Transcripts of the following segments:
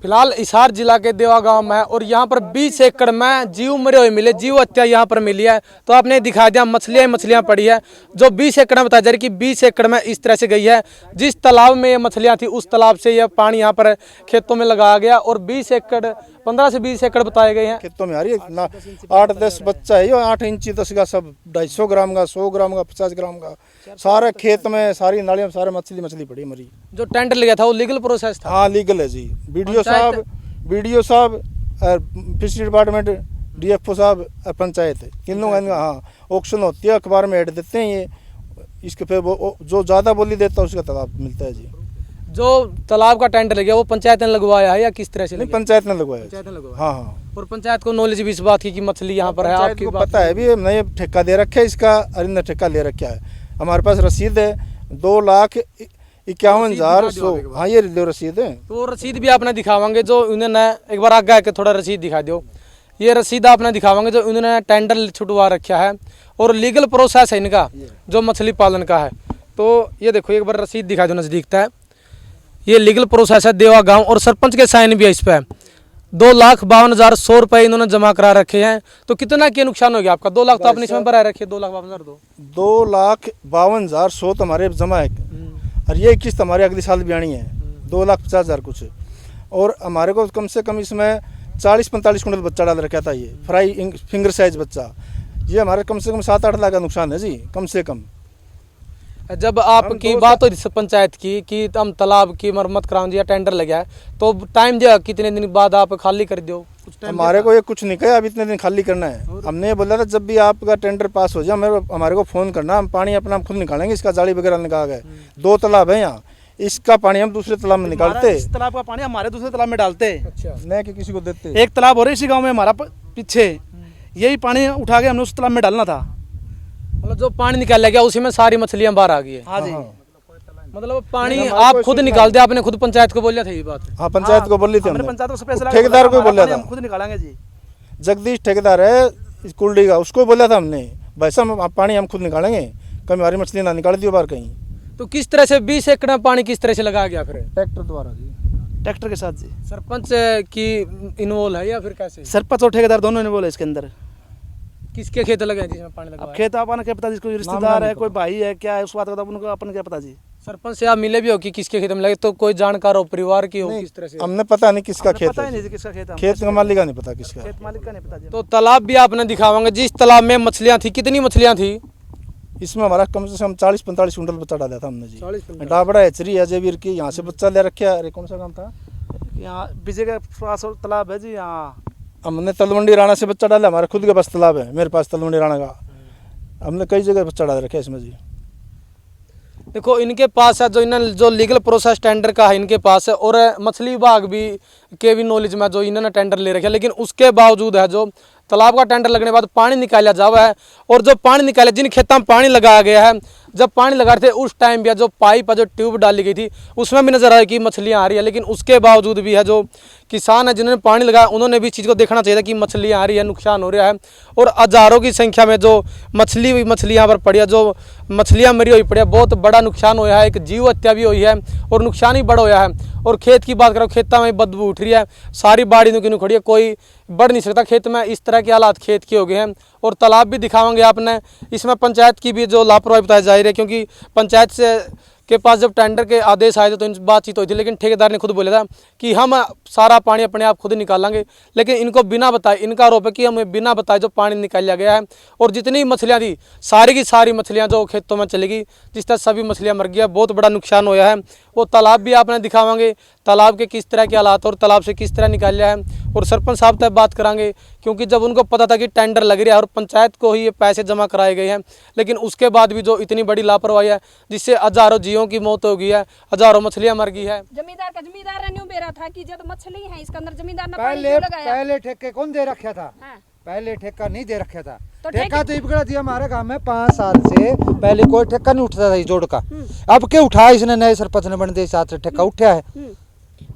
फिलहाल हिसार जिला के देवा गांव में है और यहाँ पर 20 एकड़ में जीव मरे हुए मिले, जीव हत्या यहाँ पर मिली है। तो आपने दिखा दिया मछलियाँ पड़ी है जो 20 एकड़ में बताया जा रही कि 20 एकड़ में इस तरह से गई है। जिस तालाब में ये मछलियाँ थी उस तालाब से यह पानी यहाँ पर खेतों में लगाया गया और 20 एकड़ 15 से 20 एकड़ बताए गए हैं। खेतों में आ रही है 8-10 बच्चा है, 8 इंची 10 का सब 250 ग्राम का, 100 ग्राम का, 50 ग्राम का, सारे खेत में सारी नालियों में सारे मछली पड़ी मरी। जो टेंडर लिया था वो लीगल प्रोसेस था? हाँ लीगल है जी। बीडीओ साहब फिशरी डिपार्टमेंट, डीएफओ साहब और पंचायत तीनों का हाँ ऑक्शन होती है, अखबार में ऐड देते हैं ये, इसके फिर वो जो ज़्यादा बोली देता है उसका तालाब मिलता है जी। जो तालाब का टेंडर लग गया वो पंचायत ने लगवाया है या किस तरह से? नहीं, पंचायत ने लगवाया। पंचायत ने लगवाया। हाँ हाँ। और पंचायत को नॉलेज भी इस बात की कि मछली यहाँ पर है, आपकी पता है भी, नए ठेका दे रखा है इसका, अरिंदा ठेका ले रखा है। हमारे पास रसीद है 2,51,100। हाँ ये रसीद है। तो रसीद भी आपने दिखावांगे जो उन्होंने, एक बार आगे आके थोड़ा रसीद दिखा दो। ये रसीद आपने दिखावांगे जो उन्होंने टेंडर छुटवा रखा है और लीगल प्रोसेस है इनका जो मछली पालन का है। तो ये देखो एक बार रसीद दिखा दो नजदीकता है, ये लीगल प्रोसेस है देवा गांव और सरपंच के साइन भी है इस पर। 2,52,100 रुपये इन्होंने जमा करा रखे हैं। तो कितना के नुकसान हो गया आपका? 2 लाख तो आपने इसमें भरा रखे, 2,52,000 2,52,100 तो हमारे जमा है और ये किस्त हमारे अगले साल भी आनी है 2,50,000 कुछ। और हमारे को कम से कम इसमें 40-45 कुंटल बच्चा डाल रखा था, ये फ्राई फिंगर साइज बच्चा। ये हमारे कम से कम 7-8 लाख का नुकसान है जी, कम से कम। जब आपकी बात हो रही पंचायत की कि हम तालाब की मरम्मत कराऊंगी या टेंडर लगा है तो टाइम दिया, कितने दिन बाद आप खाली कर दो? हमारे को ये कुछ नहीं कहा, अब इतने दिन खाली करना है। हमने ये बोला था जब भी आपका टेंडर पास हो जाए हमारे को फ़ोन करना, हम पानी अपना खुद निकालेंगे। इसका जाली वगैरह निकाल गए, 2 तालाब है यहाँ, इसका पानी हम दूसरे तालाब में निकालते, इस तालाब का पानी हमारे दूसरे तालाब में डालते। अच्छा। नहीं कि किसी को देते। एक तालाब हो रहा है इसी गाँव में हमारा पीछे, यही पानी उठा के हमने उस तालाब में डालना था। मतलब जो पानी निकाला गया उसी में सारी मछलियाँ बाहर आ गई है। हाँ जी। मतलब पानी आप खुद निकालते, आपने खुद पंचायत को बोला था ये बात? हाँ पंचायत को बोली थी हमने, पंचायत को स्पेशल ठेकेदार को बोला था, हम खुद निकालेंगे जी। जगदीश ठेकेदार है कुल्डी का, उसको बोला था हमने भाई साहब पानी हम खुद निकालेंगे, कभी हमारी मछली ना निकाल दियो बाहर कहीं। तो किस तरह से 20 एकड़ में पानी किस तरह से लगाया गया फिर? ट्रैक्टर द्वारा जी, ट्रैक्टर के साथ जी। सरपंच की इन्वॉल्व है या फिर कैसे? सरपंच और ठेकेदार दोनों ने बोला इसके अंदर। किसके खेत लगे हैं जिसमें पानी लगा? अब खेत आपने क्या पता, जिसको रिश्तेदार है, कोई भाई है, क्या है उस बात का उनको अपन क्या पता जी। सरपंच से आप मिले भी हो कि किसके खेत में लगे? तो कोई जानकार हो, परिवार की हो, किस तरह से? हमने पता नहीं किसका खेत पता ही है, नहीं किसका खेत है, खेत का मालिक का नहीं पता किसका। खेत मालिक का नहीं पता जी। तो तालाब भी आपने दिखावांगे जिस तालाब में मछलियाँ थी, कितनी मछलियाँ थी इसमें? हमारा कम से कम 40-45 कुंटल बच्चा डाला था हमने जी। 40-45 डाबड़ा हेचरी अजयवीर की, यहाँ से बच्चा ले रखा है। अरे कौन सा काम था यहाँ विजय के पास तालाब है जी, यहाँ हमने तलवंडी राणा से बच्चा डाला, हमारे खुद के पास तालाब है, मेरे पास तलवंडी राणा का, हमने कई जगह बच्चा डाल रखा है इसमें जी। देखो इनके पास है जो लीगल प्रोसेस टेंडर का है इनके पास है और मछली विभाग भी के भी नॉलेज में जो इन्होंने टेंडर ले रखे है, लेकिन उसके बावजूद है जो तालाब का टेंडर लगने के बाद पानी निकाला जावा है और जो पानी निकाले जिन खेतों में पानी लगाया गया है, जब पानी लगा रहे थे उस टाइम भी जो पाइप है जो ट्यूब डाली गई थी उसमें भी नजर आया कि मछलियाँ आ रही है, लेकिन उसके बावजूद भी है जो किसान है जिन्होंने पानी लगाया उन्होंने भी इस चीज़ को देखना चाहिए था कि मछलियाँ आ रही है, नुकसान हो रहा है। और हज़ारों की संख्या में जो मछली यहाँ पर पड़ी है, जो मछलियाँ मरी हुई पड़ी है, बहुत बड़ा नुकसान हुआ है, एक जीव हत्या भी हुई है और नुकसान ही बड़ा हुआ है। और खेत की बात करो, खेतों में बदबू उठ रही है, सारी बाड़ी नुकी खड़ी है, कोई बढ़ नहीं सकता खेत में, इस तरह के हालात खेत के हो गए हैं। और तालाब भी दिखावांगे आपने, इसमें पंचायत की भी जो लापरवाही बताई जा रही है, क्योंकि पंचायत से के पास जब टेंडर के आदेश आए थे तो इन बातचीत हुई थी, लेकिन ठेकेदार ने खुद बोला था कि हम सारा पानी अपने आप खुद निकालेंगे, लेकिन इनको बिना बताए, इनका आरोप है कि हमें बिना बताए जो पानी निकाला गया है और जितनी मछलियाँ थी सारी की सारी मछलियाँ जो खेतों में चली गई, जिस तरह सभी मछलियाँ मर गई, बहुत बड़ा नुकसान हुआ है। वो तालाब भी आपने दिखावांगे, तालाब के किस तरह के हालात और तालाब से किस तरह निकाला है, और सरपंच साहब तक बात करांगे, क्योंकि जब उनको पता था कि टेंडर लग रहा है और पंचायत को ही ये पैसे जमा कराए गए हैं, लेकिन उसके बाद भी जो इतनी बड़ी लापरवाही है जिससे हजारों जीवों की मौत हो गई है, हजारों मछलियां मर गई है। जमींदार ने न्यू बेरा था कि जब मछली है इसके अंदर जमींदार ने पहले ठेके कौन दे रखा था? हाँ। पहले ठेका नहीं दे रखा था। तो ठेका तो इबगड़ा दिया हमारे गांव में 5 साल से पहले कोई ठेका नहीं उठता था इस जोड़ का। अब क्या उठाया इसने, नए सरपंच ने बन दे साथ से ठेका उठा है।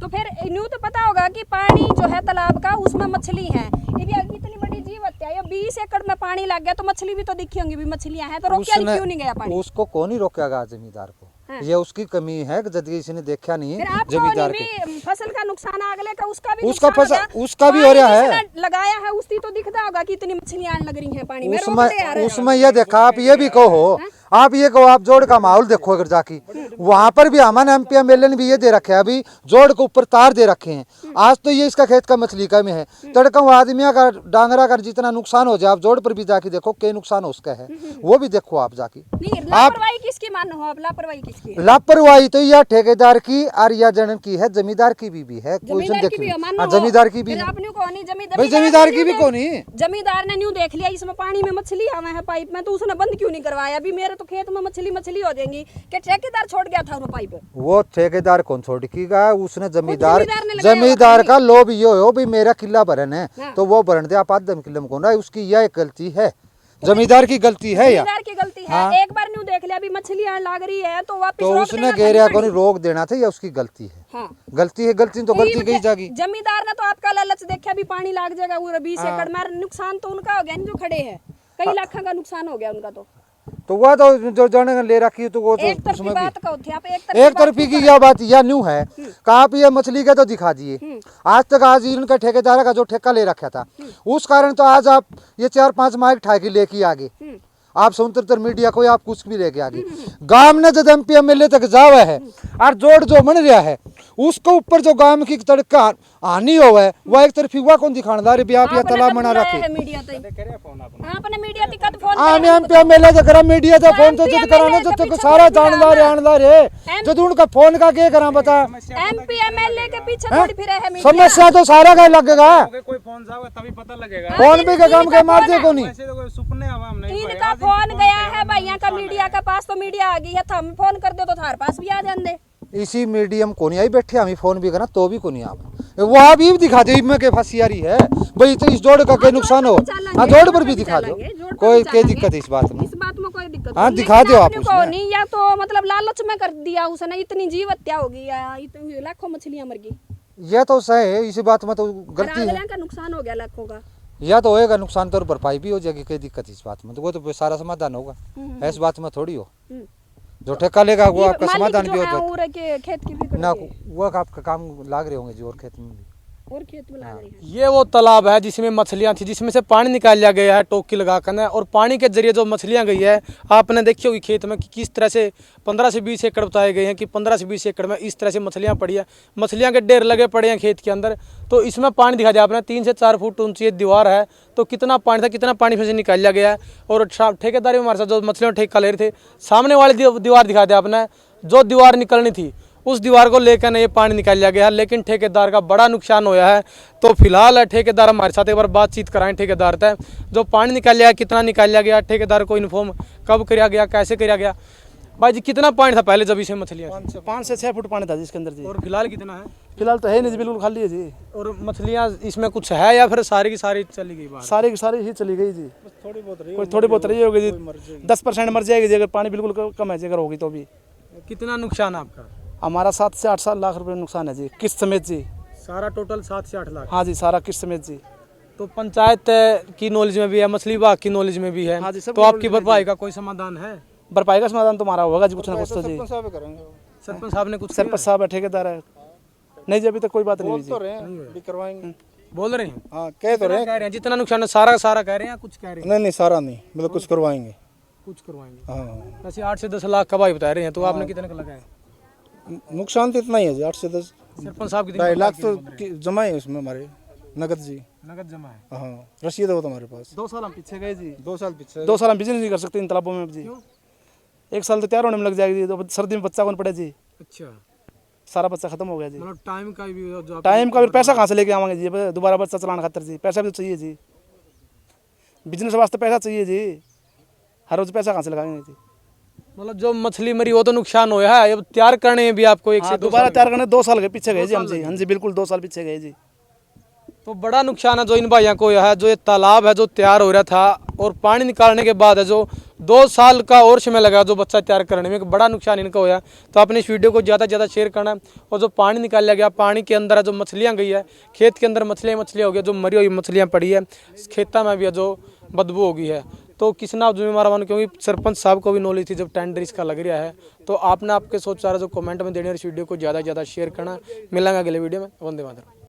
तो फिर न्यू तो पता होगा कि पानी जो है तालाब का उसमें मछली है, ये भी इतनी बड़ी जीव हत्या है, 20 एकड़ में पानी लग गया तो मछली भी तो दिखी होंगी, भी मछलियां हैं तो रोकिया क्यों नहीं गया पानी? उसको कौन ही रोकेगा जमींदार को? हाँ। ये उसकी कमी है, यदि इसने देखा नहीं फिर आपको जमींदार भी फसल का नुकसान अगले का उसका भी उसका नुकसान फसल- होगा। उसका भी हो रहा पानी है। जिसने लगाया है उसकी तो दिखता होगा कि इतनी मछलियां लग रही हैं पानी में, रोक दे यार। उसमें ये देखा आप ये भी कहो, आप ये कहो, आप जोड़ का माहौल देखो अगर जाके वहां पर भी हमारे एमपी एमएलए ने भी ये दे रखे है, अभी जोड़ के ऊपर तार दे रखे हैं। आज तो ये इसका खेत का मछली का में है, तड़का आदमियों का डांगरा का जितना नुकसान हो जाए आप जोड़ पर भी जाके देखो क्या नुकसान हो उसका है, वो भी देखो आप जाके। नहीं, लापरवाही किसकी मानो हो आप, लापरवाही किसकी है? लापरवाही तो यह ठेकेदार की और या जनन की है, जमींदार की भी है। जमींदार की भी है, मानो हो। जमींदार की भी फिर है। आपने को नहीं भाई जमींदार की भी कौन है? जमींदार ने न्यू देख लिया इसमें पानी में मछली आवे है पाइप में, तो उसने बंद क्यों नहीं करवाया? अभी मेरे तो खेत में मछली हो जाएंगी कि ठेकेदार छोड़ गया था वो पाइप? वो ठेकेदार कौन छोड़ कीगा, उसने जमींदार ने लगाया जमींदार होगा का लोभ ये हो भाई मेरा किला भरन है हाँ। तो वो भरन दे, आप आधम किले में कौन है, उसकी यह गलती है, जमींदार की गलती है या जमींदार की गलती है। हाँ। एक बार न्यू देख लिया अभी मछली लाग रही है तो वापस तो रोक उसने देना घेरिया था, को नहीं रोक देना था या उसकी गलती है? हाँ। गलती है, गलती तो गलती कही जागी। जमींदार ने तो आपका लालच देखा भी पानी लाग जाएगा वो 20 एकड़ में, नुकसान तो उनका हो गया जो खड़े हैं, कई लाख का नुकसान हो गया उनका। तो वह तो जो जाने ले रखी है तो वो तो एक तरफी उसमें बात भी कहो थे आप, एक तरफी की यह बात यह न्यू है कि आप ये मछली का तो दिखा दिए, आज तक आज इनका ठेकेदार का जो ठेका ले रखा था उस कारण तो आज आप ये 4-5 माइक ठाकी लेके आगे आप स्वतंत्र मीडिया को आप कुछ भी लेके आगे गांव ने जब एमपी एमएलए तक जावा है और जोड़ जो बन रहा है उसको ऊपर जो गांव की तड़का हानि हो है वह एक तरफ हुआ कौन दिखानदार है भी आप ये तालाब बना रखे मीडिया आपने मीडिया तक फोन आने एमपी एमएलए तो करा मीडिया तो फोन तो जब कराना जो तो सारा जानदार है आनदार है जो तो उनका फोन का क्या करा बता एमपी एमएलए के पीछे थोड़ी फिर है मीडिया। समस्या तो सारा का लगेगा, कोई फोन जाओगे तभी पता लगेगा। फोन भी का काम के मार दे को नहीं। ऐसे तो कोई सुपने आवाम नहीं इनका फोन गया है भैया का मीडिया के पास, तो मीडिया आ गई है, हम फोन कर दो तो थार पास भी आ जाते। इसी मीडियम को नहीं आई बैठे हमें फोन भी करना तो भी को नहीं आप वो आप भी दिखा दो में के फंसियारी है भाई तो इस जोड़ का क्या नुकसान हो, हाँ जोड़ पर भी दिखा दो, कोई क्या दिक्कत है इस बात में? इस बात में कोई दिक्कत हाँ, नहीं, दिखा लेकिन दो आप आपने को उसमें। नहीं, या तो मतलब लालच में कर दिया उसने, इतनी जीव हत्या हो गई है, इतनी लाखों मछलियां मर गई, यह तो सही है, इसी बात में तो गलती है, अगले का नुकसान हो गया लाखों का। या तो होएगा नुकसान तो भरपाई भी हो जाएगी, कोई दिक्कत इस बात में तो वो तो सारा समाधान होगा, इस बात में थोड़ी हो जो ठेका लेगा वो आपका समाधान भी हो जाएगा के खेत की भी ना, वो आपका काम लाग रहे होंगे जी और खेत में भी। और खेत में लगा रही है। ये वो तालाब है जिसमें मछलियां थी, जिसमें से पानी निकाल लिया गया है टोकी लगाकर ना, और पानी के जरिए जो मछलियां गई है आपने देखी होगी खेत में कि किस तरह से 15 से 20 एकड़ बताए गए हैं कि 15 से 20 एकड़ में इस तरह से मछलियां पड़ी है, मछलियां के ढेर लगे पड़े हैं खेत के अंदर। तो इसमें पानी दिखा दिया आपने, 3 से 4 फुट ऊंची दीवार है, तो कितना पानी था, कितना पानी फिर से निकाल लिया गया है। और ठेकेदारी में हमारे साथ जो मछलियों ठेका ले रहे थे, सामने वाली दीवार दिखा दिया आपने, जो दीवार निकलनी थी उस दीवार को लेकर ना ये पानी निकाल लिया गया है, लेकिन ठेकेदार का बड़ा नुकसान होया है। तो फिलहाल ठेकेदार हमारे साथ एक बार बातचीत कराएं ठेकेदार तक, जो पानी निकाल लिया कितना निकाल लिया गया, ठेकेदार को इन्फॉर्म कब किया गया, कैसे किया गया। भाई जी कितना पानी था पहले जब इसे मछलियाँ? 5 से 6 फुट पानी था जी इसके अंदर जी। और फिलहाल कितना है? फिलहाल तो है नहीं जी, बिल्कुल खाली है जी। और मछलियाँ इसमें कुछ है या फिर सारी की सारी चली गई बाहर? सारी की सारी ही चली गई जी, थोड़ी बहुत रही कोई थोड़ी बहुत रही होगी जी, 10% मर जाएगी जी अगर पानी बिल्कुल कम है जी अगर होगी तो भी। कितना नुकसान है आपका? हमारा 7 से 8 लाख रुपए नुकसान है जी, किस्त समेत जी। सारा टोटल 7 से 8 लाख? हाँ जी, सारा किस्त समेत जी। तो पंचायत की नॉलेज में भी है, मछली विभाग की नॉलेज में भी है, हाँ जी, सब तो आपकी भरपाई का कोई समाधान है? भरपाई का समाधान तो हमारा होगा जी, कुछ ना कुछ तो जी। सरपंच साहब ने कुछ सरपंच साहब है, ठेकेदार है, नहीं जी अभी तक कोई बात नहीं हुई जी। भी करवाएंगे, बोल रहे हैं? हाँ कह तो रहे कह रहे हैं जितना नुकसान है सारा का सारा कह रहे हैं, कुछ कह रहे हैं? नहीं नहीं सारा नहीं, मतलब कुछ करवाएंगे। कुछ करवाएंगे। हाँ वैसे 8 से 10 लाख का भाई बता रहे हैं, तो आपने कितने का लगाया? नुकसान तो इतना ही है जी, 8 से 10 सरपंच साहब कितने 2.5 लाख तो जमा है उसमें हमारे नगद जी। नगद जमा है? हाँ रसीद है वो तो हमारे पास। 2 साल हम पीछे गए जी, 2 साल पीछे 2 साल हम बिजनेस नहीं कर सकते इन तालाबों में अब जी। 1 साल तो तैयार होने में लग जाएगी जी, तो सर्दी में बच्चा कौन पड़े जी, अच्छा, सारा बच्चा खत्म हो गया जी। मतलब टाइम का भी जो टाइम का फिर पैसा कहाँ से लेके आवांगे जी, अब दोबारा बच्चा चलाने खातर जी पैसा भी तो चाहिए जी, बिजनेस वास्ते पैसा चाहिए जी, हर रोज पैसा कहाँ से लगाएंगे जी। मतलब जो मछली मरी वो तो नुकसान होया है, अब तैयार करने में भी आपको 1 से 2 दोबारा तैयार करने 2 साल गए पीछे गए जी हम जी। हाँ जी बिल्कुल 2 साल पीछे गए जी। तो बड़ा नुकसान है जो इन भाइयों को यह है, जो ये तालाब है जो तैयार हो रहा था और पानी निकालने के बाद है जो 2 साल का और समय लगा जो बच्चा तैयार करने में, बड़ा नुकसान इनका होया। तो आपने इस वीडियो को ज़्यादा से ज़्यादा शेयर करना। और जो पानी निकाल लिया गया, पानी के अंदर है जो मछलियाँ गई है, खेत के अंदर मछलियाँ हो गई, जो मरी हुई मछलियाँ पड़ी है खेता में भी है जो बदबू हो गई है। तो किसना जिम्मेवार मान, क्योंकि सरपंच साहब को भी नॉलेज थी जब टेंडर इसका लग रहा है। तो आपने आपके सोच चाह जो कमेंट में देने इस वीडियो को ज़्यादा से ज़्यादा शेयर करना। मिलेंगे अगले वीडियो में। वंदे मातरम।